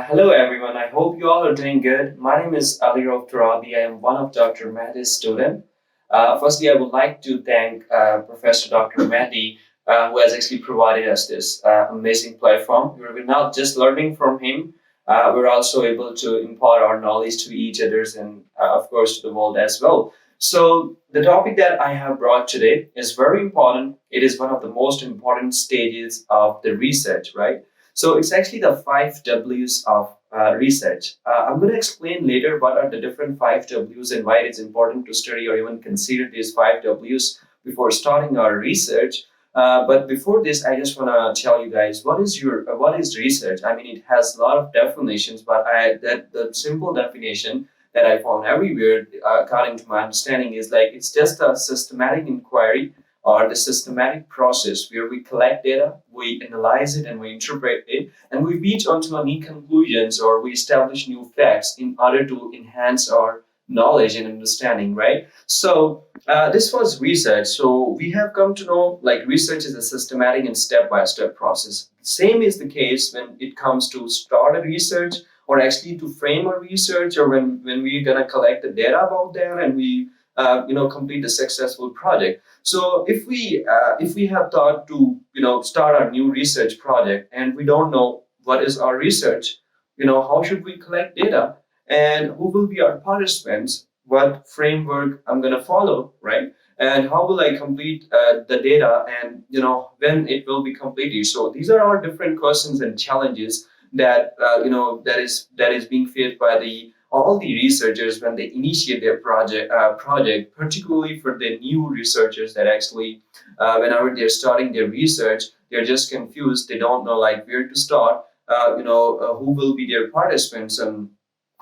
Hello everyone, I hope you all are doing good. My name is Rauf Turabi. I am one of Dr. Mehdi's student. Firstly, I would like to thank Professor Dr. Mehdi, who has actually provided us this amazing platform. We're not just learning from him, we're also able to impart our knowledge to each others and, of course, to the world as well. So, the topic that I have brought today is very important. It is one of the most important stages of the research, right? So it's actually the five W's of research. I'm going to explain later what are the different five W's and why it's important to study or even consider these five W's before starting our research. But before this, I just want to tell you guys what is research. I mean, it has a lot of definitions, but that the simple definition that I found everywhere, according to my understanding, is like it's just a systematic inquiry or the systematic process where we collect data, we analyze it, and we interpret it, and we reach onto new conclusions or we establish new facts in order to enhance our knowledge and understanding, right? So this was research. So we have come to know like research is a systematic and step-by-step process. Same is the case when it comes to start a research or actually to frame a research or when we're gonna collect the data about that and we complete the successful project. So if we have thought to start our new research project and we don't know what is our research, how should we collect data and who will be our participants, what framework I'm going to follow, right? And how will I complete the data and when it will be completed. So these are all different questions and challenges that that is being faced by the all the researchers when they initiate their project, particularly for the new researchers that actually, whenever they're starting their research, they're just confused. They don't know like where to start, who will be their participants and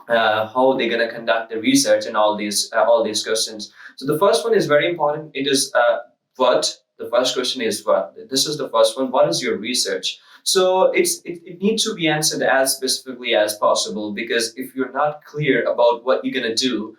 how they're going to conduct the research and all these questions. So the first one is very important. It is what. The first question is what. This is the first one. What is your research? So it needs to be answered as specifically as possible because if you're not clear about what you're gonna do,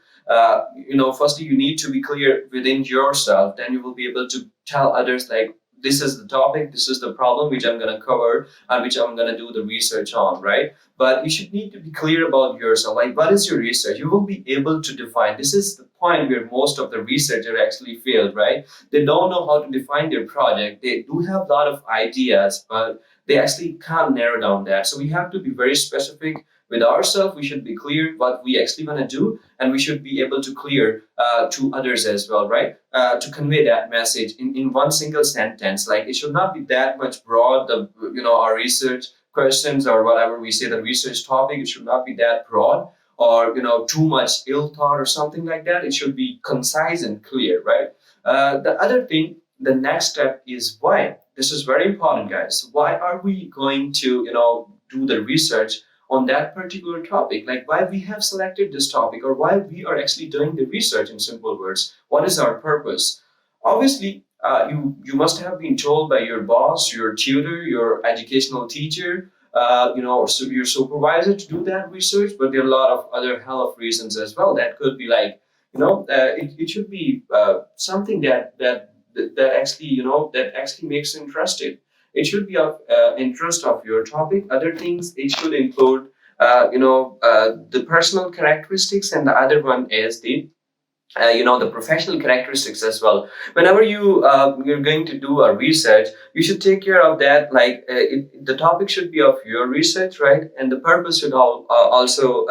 firstly you need to be clear within yourself. Then you will be able to tell others like this is the topic, this is the problem which I'm gonna cover and which I'm gonna do the research on, right? But you should need to be clear about yourself. Like what is your research? You will be able to define. This is the point where most of the researchers actually failed, right? They don't know how to define their project. They do have a lot of ideas, but they actually can't narrow down that. So we have to be very specific with ourselves. We should be clear what we actually want to do, and we should be able to clear to others as well, right? To convey that message in one single sentence. Like it should not be that much broad. Our research questions or whatever we say the research topic, it should not be that broad or too much ill thought or something like that. It should be concise and clear, right? The other thing, the next step is why. This is very important, guys. Why are we going to, do the research on that particular topic? Like why we have selected this topic or why we are actually doing the research in simple words. What is our purpose? Obviously, you must have been told by your boss, your tutor, your educational teacher, or your supervisor to do that research. But there are a lot of other hell of reasons as well. That could be like, it should be something that actually that actually makes interested. It should be of interest of your topic. Other things it should include the personal characteristics, and the other one is the professional characteristics as well. Whenever you're going to do a research, you should take care of that. Like the topic should be of your research, right? And the purpose should also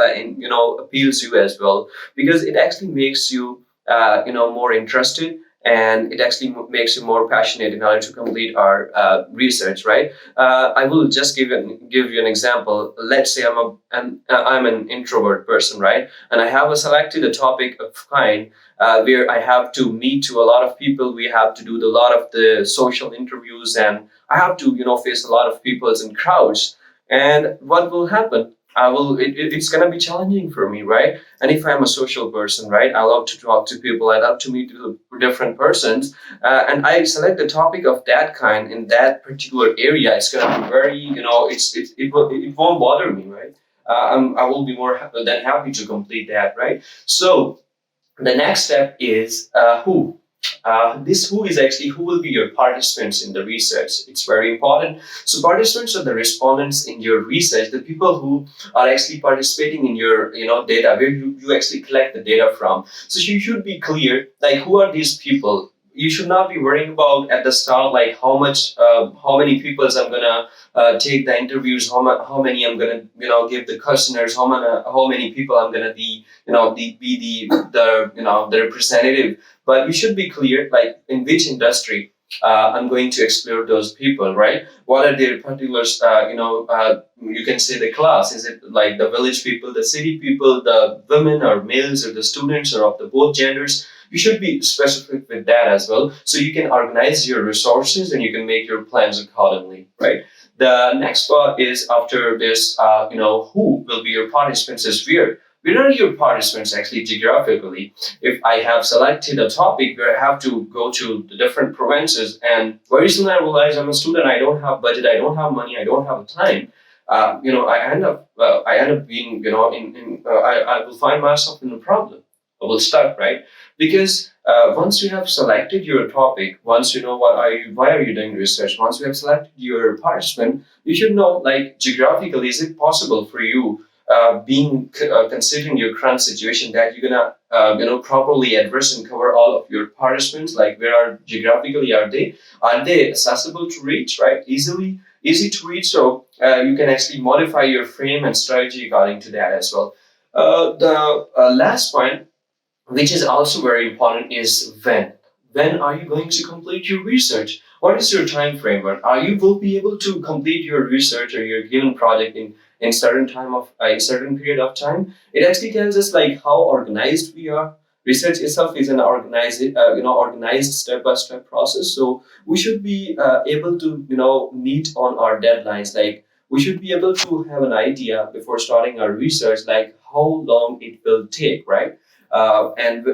appeals you as well, because it actually makes you more interested, and it actually makes you more passionate in order to complete our research, right? I will just give you an example. Let's say I'm an introvert person, right? And I have selected a topic of kind where I have to meet to a lot of people. We have to do a lot of the social interviews, and I have to face a lot of peoples and crowds. And what will happen? It's going to be challenging for me, right? And if I'm a social person, right, I love to talk to people, I love to meet different persons, and I select the topic of that kind in that particular area. It's going to be very, it won't bother me, right? I will be more than happy to complete that, right? So the next step is who. This who will be your participants in the research. It's very important. So participants are the respondents in your research, the people who are actually participating in your data, where you actually collect the data from. So you should be clear, like, who are these people. You should not be worrying about at the start, like, how many people I'm gonna take the interviews, how many I'm gonna give the questionnaires, how many people I'm gonna be be the representative. But you should be clear, like, in which industry I'm going to explore those people, right? What are their particulars? You can say the class. Is it like the village people, the city people, the women or males or the students or of the both genders? You should be specific with that as well, so you can organize your resources and you can make your plans accordingly, right? The next part is after this, who will be your participants is where. Where are your participants actually geographically? If I have selected a topic where I have to go to the different provinces, and very soon I realize I'm a student, I don't have budget, I don't have money, I don't have time. I end up being, I will find myself in a problem. I will stuck, right? Because once you have selected your topic, once you know why are you doing research, once you have selected your participant, you should know, like, geographically, is it possible for you, considering your current situation, that you're gonna properly address and cover all of your participants, like, where are geographically are they accessible to reach, right? Easy to reach. So you can actually modify your frame and strategy according to that as well. The last point, which is also very important, is when. When are you going to complete your research? What is your time framework? Are you will be able to complete your research or your given project in certain time of a certain period of time? It actually tells us, like, how organized we are. Research itself is an organized step by step process. So we should be able to meet on our deadlines. Like, we should be able to have an idea before starting our research, like how long it will take, right? And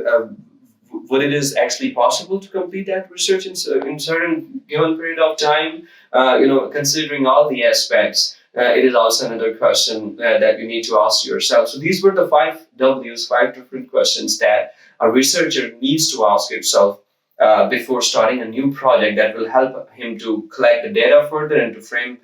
would it is actually possible to complete that research in certain given period of time? Considering all the aspects, it is also another question that you need to ask yourself. So these were the five W's, five different questions that a researcher needs to ask himself before starting a new project, that will help him to collect the data further and to frame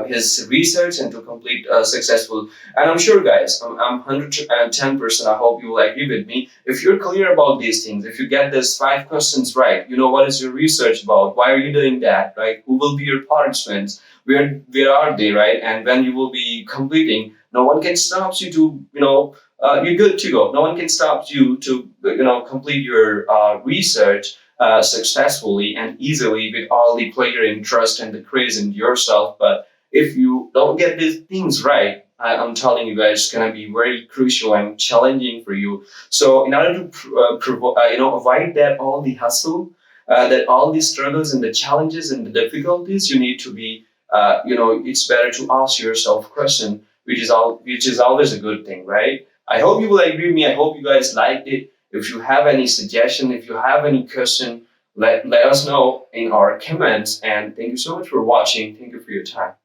his research and to complete successful. And I'm sure, guys, I'm 110%. I hope you will agree with me. If you're clear about these things, if you get these five questions right, what is your research about? Why are you doing that? Right? Who will be your participants? Where are they? Right? And when you will be completing, no one can stop you to you're good to go. No one can stop you to complete your research successfully and easily with all the player interest and the craze in yourself. But if you don't get these things right, I'm telling you guys, it's gonna be very crucial and challenging for you. So in order to avoid that all the hustle, that all the struggles and the challenges and the difficulties, you need to be, it's better to ask yourself a question, which is always a good thing, right? I hope you will agree with me. I hope you guys liked it. If you have any suggestion, if you have any question, let us know in our comments. And thank you so much for watching. Thank you for your time.